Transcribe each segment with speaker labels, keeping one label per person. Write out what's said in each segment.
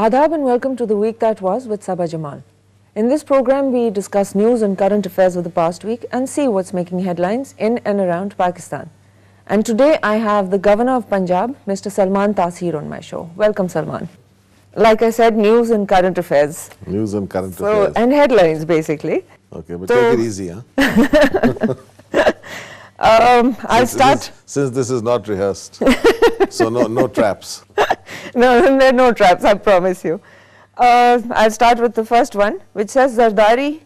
Speaker 1: Adab and welcome to the week that was with Sabah Jamal. In this program, we discuss news and current affairs of the past week and see what's making headlines in and around Pakistan. And today I have the Governor of Punjab, Mr. Salman Taseer, on my show. Welcome, Salman. Like I said, news and current affairs.
Speaker 2: News and current affairs.
Speaker 1: And headlines, basically.
Speaker 2: Okay, but take it easy, huh?
Speaker 1: I'll start.
Speaker 2: Since this is not rehearsed, so no traps.
Speaker 1: No, there are no traps, I promise you. I'll start with the first one, which says Zardari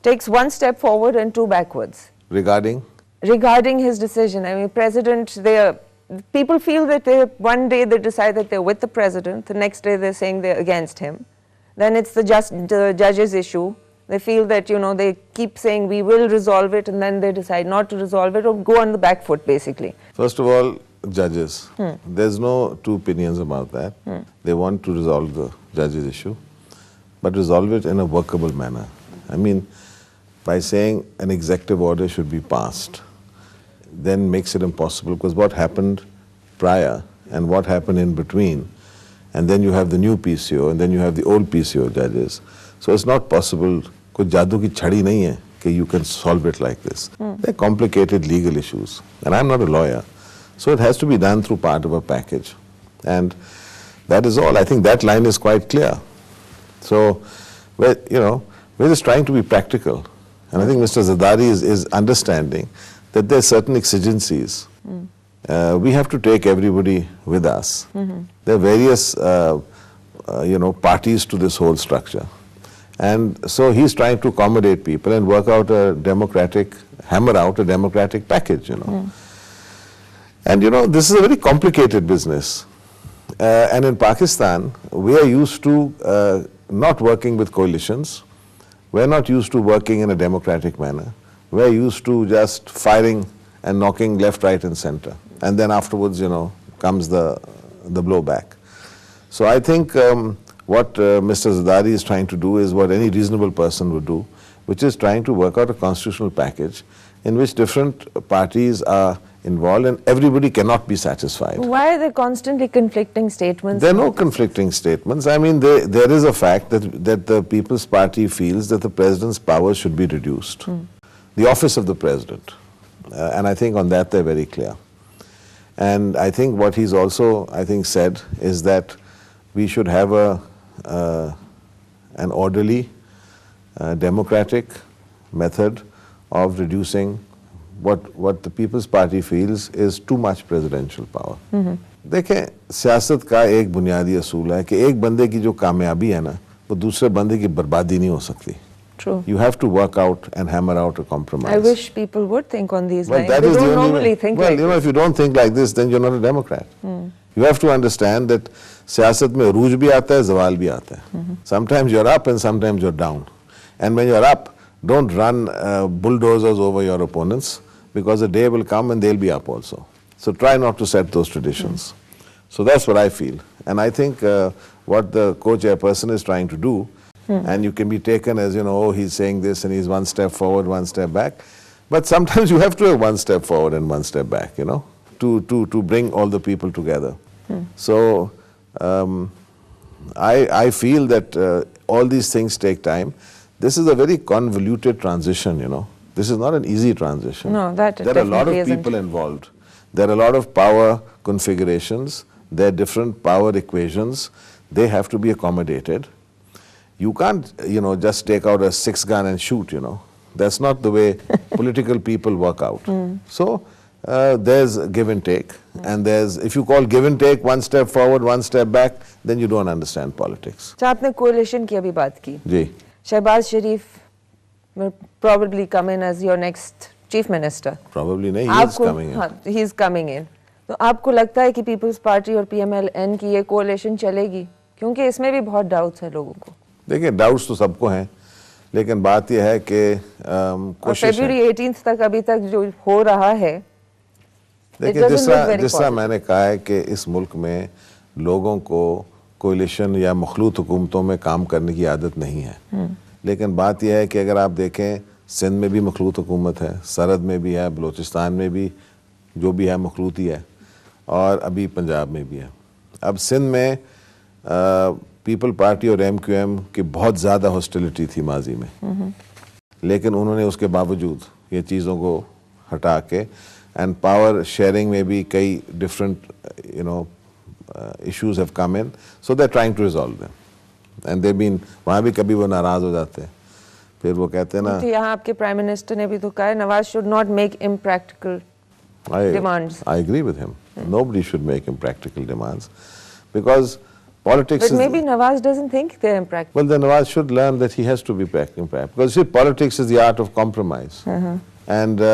Speaker 1: takes one step forward and two backwards.
Speaker 2: Regarding
Speaker 1: his decision. I mean, people feel that one day they decide that they're with the president, the next day they're saying they're against him. Then it's the judge's issue. They feel that, they keep saying we will resolve it, and then they decide not to resolve it or go on the back foot, basically.
Speaker 2: First of all, judges. There's no two opinions about that. They want to resolve the judge's issue, but resolve it in a workable manner. I mean, by saying an executive order should be passed, then makes it impossible, because what happened prior and what happened in between, and then you have the new PCO and then you have the old PCO judges. So it's not possible. Koi jadoo ki chhadi nahi hai कि you can solve it like this. They're complicated legal issues, and I'm not a lawyer. So it has to be done through part of a package. And that is all. I think that line is quite clear. So, we're just trying to be practical. And I think Mr. Zardari is understanding that there are certain exigencies. We have to take everybody with us. There are various, parties to this whole structure. And so he's trying to accommodate people and work out hammer out a democratic package, And this is a very complicated business. And in Pakistan, we are used to not working with coalitions. We're not used to working in a democratic manner. We're used to just firing and knocking left, right, and center. And then afterwards, comes the blowback. So I think what Mr. Zardari is trying to do is what any reasonable person would do, which is trying to work out a constitutional package in which different parties are involved and everybody cannot be satisfied.
Speaker 1: Why are there constantly conflicting statements?
Speaker 2: There are no conflicting statements. I mean, there is a fact that the People's Party feels that the president's powers should be reduced. The office of the president. And I think on that they're very clear. And I think what he's also, said is that we should have an orderly, democratic method of reducing what the People's Party feels is too much presidential power. देखें, सियासत का एक बुनियादी असूल है कि एक बंदे की जो कामयाबी है ना, वो दूसरे बंदे की बर्बादी नहीं हो सकती.
Speaker 1: True.
Speaker 2: You have to work out and hammer out a compromise.
Speaker 1: I wish people would think on these lines.
Speaker 2: They
Speaker 1: don't normally think like this.
Speaker 2: If you don't think like this, then you're not a Democrat. You have to understand that सियासत में रूज भी आता है, ज़वाल भी आता है. Sometimes you're up and sometimes you're down. And when you're up, don't run bulldozers over your opponents, because a day will come and they'll be up also. So try not to set those traditions. So that's what I feel. And I think what the co-chairperson is trying to do, and you can be taken as, he's saying this and he's one step forward, one step back. But sometimes you have to have one step forward and one step back, to bring all the people together. So I feel that all these things take time. This is a very convoluted transition, This is not an easy transition.
Speaker 1: No, that
Speaker 2: There are a lot of people involved. There are a lot of power configurations. There are different power equations. They have to be accommodated. You can't, just take out a 6-gun and shoot, That's not the way political people work out. So there's give and take. And if you call give and take one step forward, one step back, then you don't understand politics.
Speaker 1: आपने coalition की अभी बात की.
Speaker 2: जी.
Speaker 1: Shehbaz Sharif will probably come in as your next chief minister.
Speaker 2: Probably नहीं, he is coming in.
Speaker 1: हाँ, he is coming in. तो आपको लगता है कि People's Party और PMLN की ये coalition चलेगी? क्योंकि इसमें भी बहुत doubts हैं लोगों को.
Speaker 2: देखिए, doubts तो सबको हैं, लेकिन बात यह है कि कोशिश है.
Speaker 1: February 18th तक अभी तक जो हो रहा है,
Speaker 2: देखिए, जिसका मैंने कहा है कि इस मुल्क में लोगों को कोalition या मखलूत हुकूमतों में काम करने की आदत नहीं है. लेकिन बात यह है कि अगर आप देखें, सिंध में भी मखलूत हुकूमत है, सरहद में भी है, बलूचिस्तान में भी जो भी है मखलूत ही है, और अभी पंजाब में भी है. अब सिंध में पीपल पार्टी और MQM की बहुत ज़्यादा हॉस्टिलिटी थी माजी में, लेकिन उन्होंने उसके बावजूद ये चीज़ों को हटा के एंड पावर शेयरिंग में भी कई different issues have come in, so they're trying to resolve them. And they've been, वहाँ भी कभी वो नाराज़ हो जाते हैं, फिर वो कहते हैं ना,
Speaker 1: तो यहाँ आपके प्राइम मिनिस्टर ने भी तो कहा है, Nawaz should not make impractical demands.
Speaker 2: I agree with him. Nobody should make impractical demands, because politics
Speaker 1: But
Speaker 2: is...
Speaker 1: maybe Nawaz doesn't think they're impractical.
Speaker 2: Well, then Nawaz should learn that he has to be practical, because see, politics is the art of compromise. And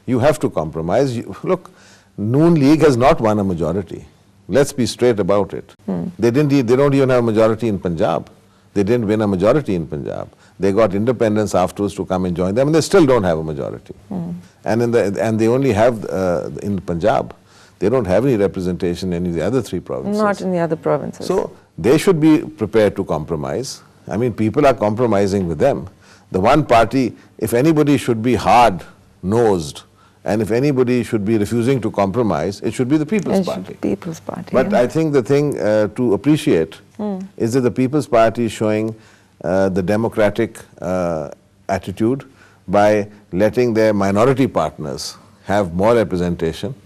Speaker 2: you have to compromise. Look, Noon League has not won a majority. Let's be straight about it. They don't even have a majority in Punjab. They didn't win a majority in Punjab. They got independence afterwards to come and join them, and they still don't have a majority. And they only have in Punjab. They don't have any representation in any of the other 3 provinces.
Speaker 1: Not in the other provinces.
Speaker 2: So they should be prepared to compromise. I mean, people are compromising with them. The one party, if anybody should be hard-nosed, and if anybody should be refusing to compromise, it should be the People's Party.
Speaker 1: People's Party.
Speaker 2: But
Speaker 1: Yeah.
Speaker 2: I think the thing to appreciate is that the People's Party is showing the democratic attitude by letting their minority partners have more representation.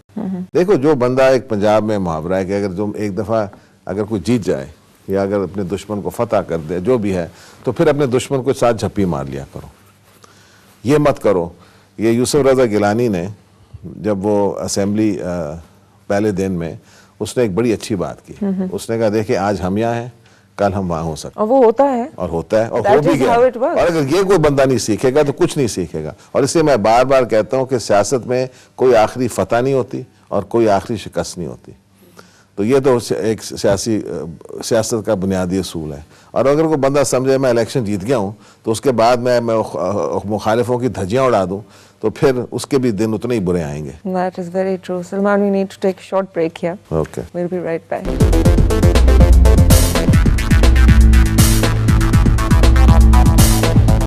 Speaker 2: देखो, जो बंदा एक पंजाब में मुहावरा है कि अगर तुम एक दफ़ा अगर कोई जीत जाए या अगर अपने दुश्मन को फतह कर दे, जो भी है, तो फिर अपने दुश्मन को साथ झप्पी मार लिया करो, ये मत करो। ये यूसुफ रज़ा गिलानी ने जब वो असेंबली पहले दिन में, उसने एक बड़ी अच्छी बात की। उसने कहा, देखिए आज हम यहाँ हैं, कल हम वहाँ हो सकते हैं।
Speaker 1: और वो होता है,
Speaker 2: और होता है, और
Speaker 1: That
Speaker 2: हो भी
Speaker 1: is
Speaker 2: गया।
Speaker 1: how it works.
Speaker 2: और अगर ये कोई बंदा नहीं सीखेगा तो कुछ नहीं सीखेगा। और इसलिए मैं बार बार कहता हूँ कि सियासत में कोई आखिरी फतह नहीं होती और कोई आखिरी शिकस्त नहीं होती। तो ये तो एक सियासत का बुनियादी असूल है। और अगर कोई बंदा समझे मैं इलेक्शन जीत गया हूँ तो उसके बाद मैं मुखालिफों की धज्जियाँ उड़ा दूँ, तो फिर उसके भी दिन उतने ही बुरे आएंगे।
Speaker 1: That is very true. Salman, we need to take a short break here.
Speaker 2: Okay.
Speaker 1: We'll be right back.